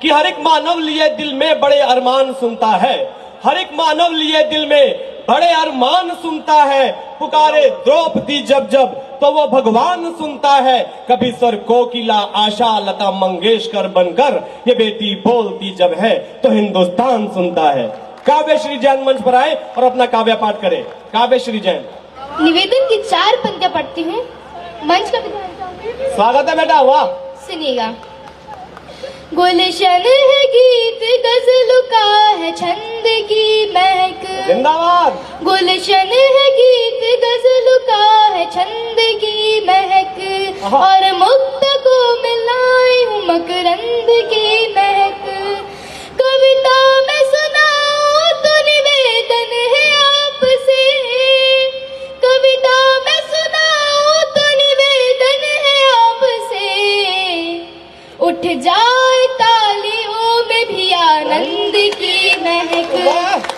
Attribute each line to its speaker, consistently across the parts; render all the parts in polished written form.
Speaker 1: कि हर एक मानव लिए दिल में बड़े अरमान सुनता है, हर एक मानव लिए दिल में बड़े अरमान सुनता है। पुकारे द्रौपदी जब जब तो वो भगवान सुनता है। कभी स्वर कोकिला आशा लता मंगेशकर बनकर ये बेटी बोलती जब है तो हिंदुस्तान सुनता है। काव्य श्री जैन मंच पर आए और अपना काव्य पाठ करे। काव्य श्री जैन।
Speaker 2: निवेदन की 4 पंक्तियां पढ़ती हूँ, मंच का विधान।
Speaker 1: स्वागत है बेटा। वाह।
Speaker 2: सुनिएगा। गुलशन है गीत गजल का है छंद की महक।
Speaker 1: जिंदाबाद।
Speaker 2: गुलशन है गीत गजल का है छंद की महक और मुक्त को मिलाई हूँ मकरंद की महक। कविता में सुनाऊं तो निवेदन है आपसे, कविता में सुनाऊं तो निवेदन है आपसे। उठ जाए तालियों में भी आनंद की महक,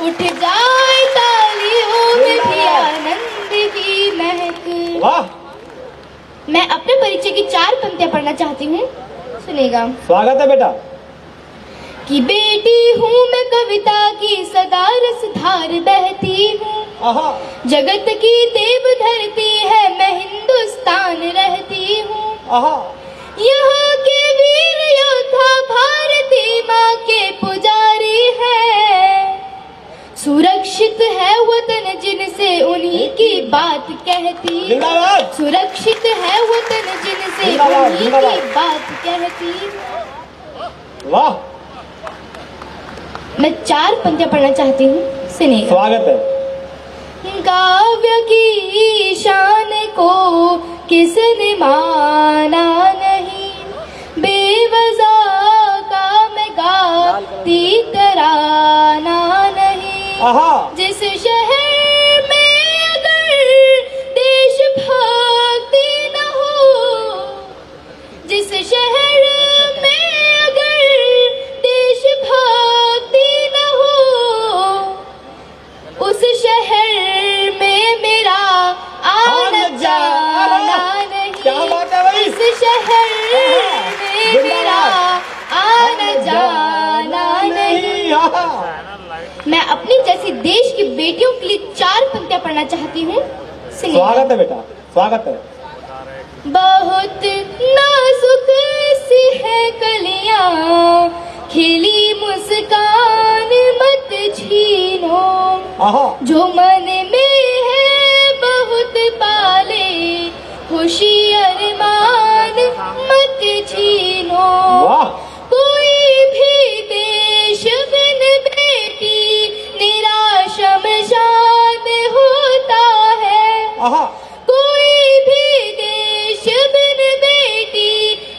Speaker 2: उठ जाए तालियों में भी आनंद की महक।
Speaker 1: वाह।
Speaker 2: मैं अपने परिचय की 4 पंक्तियां पढ़ना चाहती हूँ, सुनेगा।
Speaker 1: स्वागत है बेटा।
Speaker 2: कि बेटी हूँ मैं कविता की सदा रसधार बहती हूँ। जगत की देव धरती है मैं हिंदुस्तान रहती हूँ। यहाँ के वीर योद्धा भारती माँ के पुजारी है। सुरक्षित है वतन जिनसे उन्हीं की बात कहती। सुरक्षित है वतन जिनसे उन्हीं की बात कहती।
Speaker 1: वाह।
Speaker 2: मैं 4 पंक्तियां पढ़ना चाहती हूँ, सुनिए।
Speaker 1: स्वागत है।
Speaker 2: काव्य की शान को किसने माना नहीं, बेवजह का मैं गाती तराना नहीं। जिस शहर में अगर देशभक्ति न हो, जिस शहर में अगर देशभक्ति न हो, उस शहर में मेरा आना जाना नहीं।
Speaker 1: क्या बात है भाई।
Speaker 2: इस शहर में मेरा आना जाना नहीं। मैं अपनी जैसी देश की बेटियों के लिए 4 पंक्तियां पढ़ना चाहती हूँ।
Speaker 1: स्वागत है बेटा। स्वागत है।
Speaker 2: बहुत नाजुक सी है कलियां, खिली मुस्कान मत छीनो। जो मन में है बहुत पाले, खुशी अरमान मत छीनो। कोई भी देश बिन बेटी निराश शमशान होता है। कोई भी देश बिन बेटी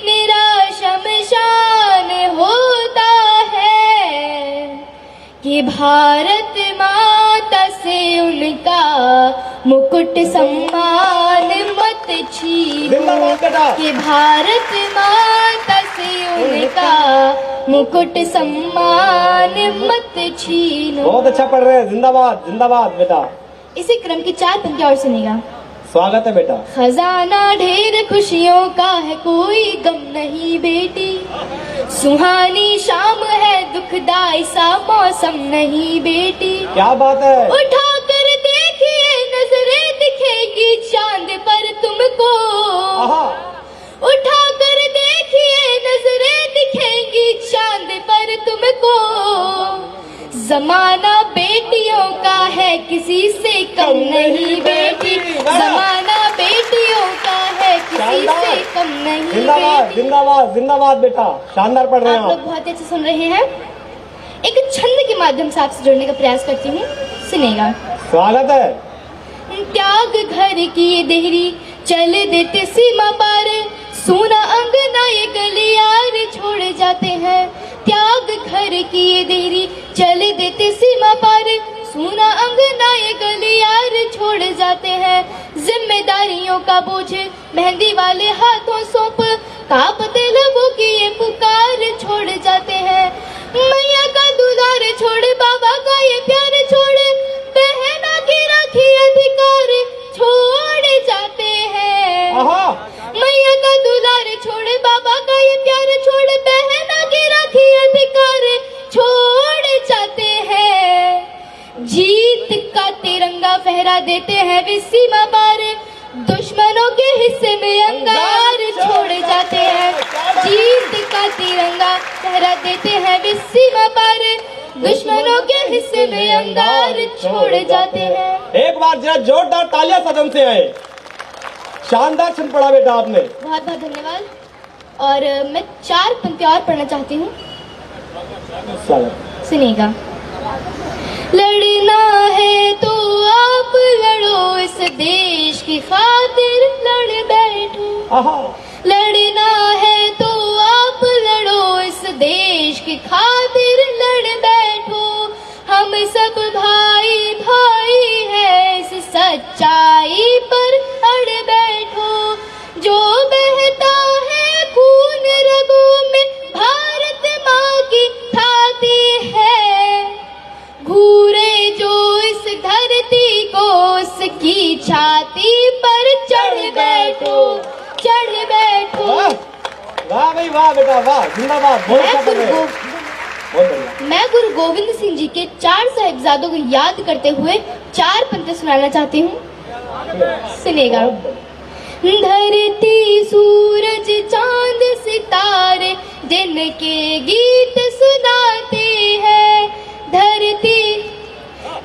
Speaker 2: निराश शमशान होता है। कि भारत माता से उनका मुकुट सम्मान मत छीनो। कि भारत माता से उनका मुकुट सम्मान मत छीनो।
Speaker 1: बहुत अच्छा पढ़ रहे हैं। जिंदाबाद जिंदाबाद बेटा।
Speaker 2: इसी क्रम की 4 पंक्तियां और सुनिएगा।
Speaker 1: स्वागत है बेटा।
Speaker 2: खजाना ढेर खुशियों का है कोई गम नहीं बेटी, सुहानी शाम है दुखदाई सा मौसम नहीं बेटी।
Speaker 1: क्या बात है।
Speaker 2: उठा कर देखिए नजरें दिखेगी चांद पर तुमको। उठा कर देखिए नजरें दिखेंगी चांद पर तुमको। जमाना बेटियों का है किसी से कम नहीं बेटी, जमाना बेटियों का है किसी से कम नहीं।
Speaker 1: जिंदाबाद जिंदाबाद जिंदाबाद बेटा। शानदार पढ़ रहे हैं
Speaker 2: आप लोग बहुत अच्छे सुन रहे हैं। एक छंद के माध्यम से आपसे जुड़ने का प्रयास करती हूँ, सुनेगा।
Speaker 1: स्वागत है।
Speaker 2: त्याग घर की देहरी चल देते सीमा पार, सोना अंगना ये गलियार छोड़ जाते हैं। त्याग घर की ये देहरी चल देते सीमा पार, सोना अंगना ये गलियार छोड़ जाते हैं। जिम्मेदारियों का बोझ मेहंदी वाले हाथों सौंप, कांपते लबों की ये पुकार छोड़ जाते हैं। मैया का दुलार छोड़, बाबा का ये प्यार छोड़, बहना की राखी अधिकार छोड़ जाते हैं। मैया का दुलार छोड़, बाबा का ये प्यार छोड़, बहना की राखी अधिकार फहरा देते हैं वे सीमा पार, दुश्मनों के हिस्से में अंगार छोड़ जाते हैं, जीत का तिरंगा फहरा देते हैं वे सीमा पार, दुश्मनों के हिस्से में अंगार छोड़ जाते हैं।
Speaker 1: एक बार जरा जोरदार तालियां सदन से आए। शानदार छंद पढ़ा बेटा आपने।
Speaker 2: बहुत बहुत धन्यवाद। और मैं 4 पंक्तियां और पढ़ना चाहती हूँ, सुनिएगा। लड़ना है तो आप लड़ो, इस देश की खातिर लड़ बैठो। लड़ना है तो आप लड़ो, इस देश की खातिर लड़ बैठो। हम सब भाई भाई है, इस सच्चाई पर अड़ बैठो। जो बहता है खून रगों में, भारत माँ की छाती है। घूरे जो इस धरती को, उसकी छाती पर चढ़ बैठो, चढ़ बैठो।
Speaker 1: वाह भाई वाह बेटा वाह, जिंदाबाद।
Speaker 2: मैं गुरु गोविंद सिंह जी के 4 साहिबजादों को याद करते हुए 4 पंक्तियां सुनाना चाहती हूँ, सुनिएगा। धरती सूरज चांद सितारे दिन के गीत सुनाते हैं।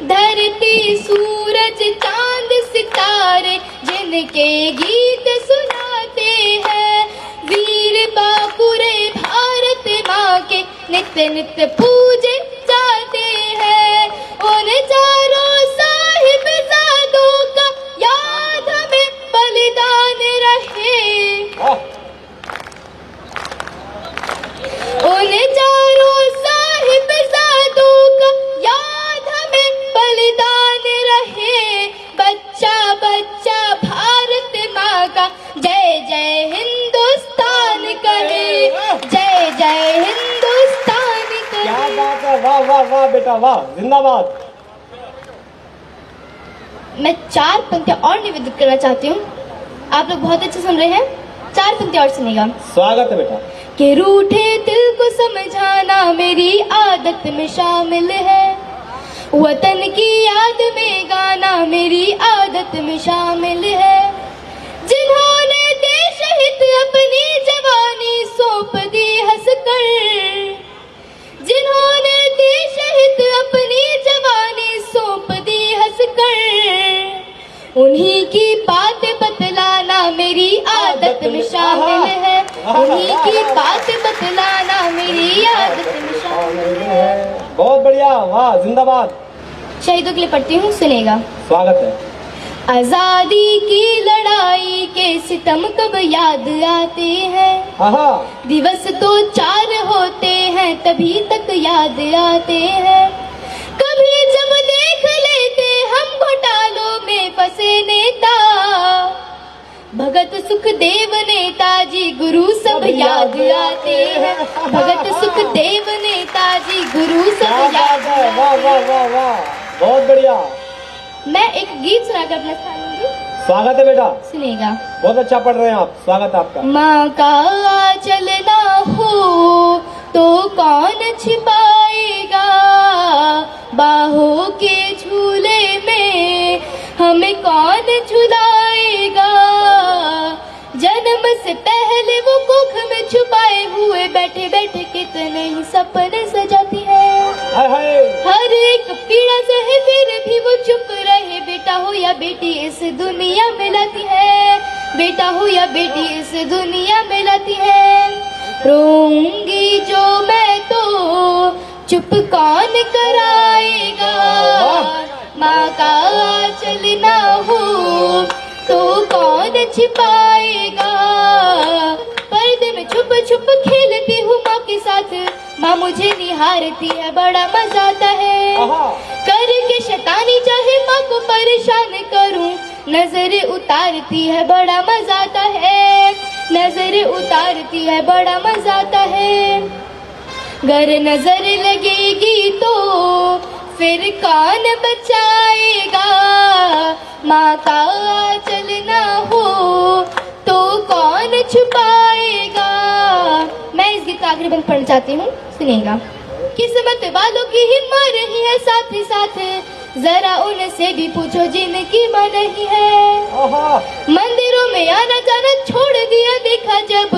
Speaker 2: धरती सूरज चांद सितारे जिनके गीत सुनाते हैं। वीर बापुरे भारत माँ के नित्य नित्य पूजे जाते हैं। उन चारों साहिबजादों का याद हमें बलिदान रहे। उन चारों साहिबजादों का याद हमें बलिदान रहे। बच्चा बच्चा भारत माँ का जय जय हिंदुस्तान कहे, जय जय हिंदुस्तान कहे।
Speaker 1: क्या बात है, वाह वाह वाह बेटा वाह, जिंदाबाद।
Speaker 2: मैं 4 पंक्तियां और निवेदित करना चाहती हूँ, आप लोग बहुत अच्छे सुन रहे हैं। 4 पंक्तियां और सुनिएगा।
Speaker 1: स्वागत है बेटा।
Speaker 2: कि रूठे दिल को समझाना मेरी आदत में शामिल है। वतन की याद में गाना मेरी आदत में शामिल है। जिन्होंने देश हित अपनी जवानी सौंप दी हंसकर, जिन्होंने देश हित अपनी जवानी सौंप दी हंसकर, उन्हीं की बात बतलाना मेरी आदत में शामिल है। उन्हीं की बात बतलाना मेरी आदत में शामिल है।
Speaker 1: बहुत बढ़िया, वाह, जिंदाबाद।
Speaker 2: शहीदों के लिए पढ़ती हूँ, सुनेगा।
Speaker 1: स्वागत है।
Speaker 2: आजादी की लड़ाई के सितम कब याद आते हैं। दिवस तो 4 होते हैं, तभी तक याद आते हैं। कभी जब देख लेते हम घोटालों में फंसे नेता, भगत सुखदेव नेताजी गुरु सब याद आते हैं। भगत सुखदेव नेताजी गुरु सब याद आते हैं।
Speaker 1: वाह वाह वाह वाह, बहुत बढ़िया।
Speaker 2: मैं एक गीत सुनाकर अपना स्थान लूंगी,
Speaker 1: स्वागत है बेटा।
Speaker 2: सुनेगा।
Speaker 1: बहुत अच्छा पढ़ रहे हैं आप, स्वागत है आपका।
Speaker 2: माँ का चलना हो तो कौन छिपाएगा, बाहों के झूले में हमें कौन झुलाएगा। जन्म से पहले वो कोख में छुपाए हुए बैठे बैठे कितने ही सपने सजाती है। हर एक पीड़ा सहे फिर भी वो चुप रहे। बेटा हो या बेटी इस दुनिया में लाती है, बेटा हो या बेटी इस दुनिया में लाती है। रोऊंगी जो मैं तो चुप कौन कराएगा, माँ का चलना हो तो कौन छिपाएगा। पर्दे में छुप छुप खेलती हूँ माँ के साथ, माँ मुझे निहारती है, बड़ा मजा आता है। करके शैतानी चाहे माँ को परेशान करूँ, नजर उतारती है, बड़ा मजा आता है। नजर उतारती है, बड़ा मजा आता है। गर नजर लगेगी तो फिर कौन बचाएगा, माँ का चलना हो तो कौन छुपाएगा। मैं इस गीत का आखिरी बंद पढ़ना चाहती हूँ, सुनिएगा। किस्मत वालों की ही मर रही है साथ ही साथ, जरा उनसे भी पूछो जिनकी माँ नहीं है।
Speaker 1: आहा,
Speaker 2: मंदिरों में आना जाना छोड़ दिया, देखा जब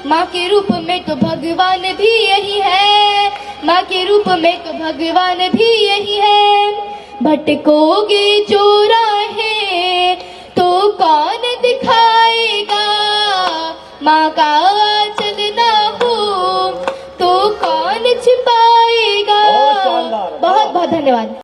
Speaker 2: माँ के रूप में तो भगवान भी यही है, माँ के रूप में तो भगवान भी यही है। भटकोगे जो राहें तो कौन दिखाएगा, माँ का चलना हो तो कौन छिपाएगा।
Speaker 1: बहुत शानदार।
Speaker 2: बहुत बहुत धन्यवाद।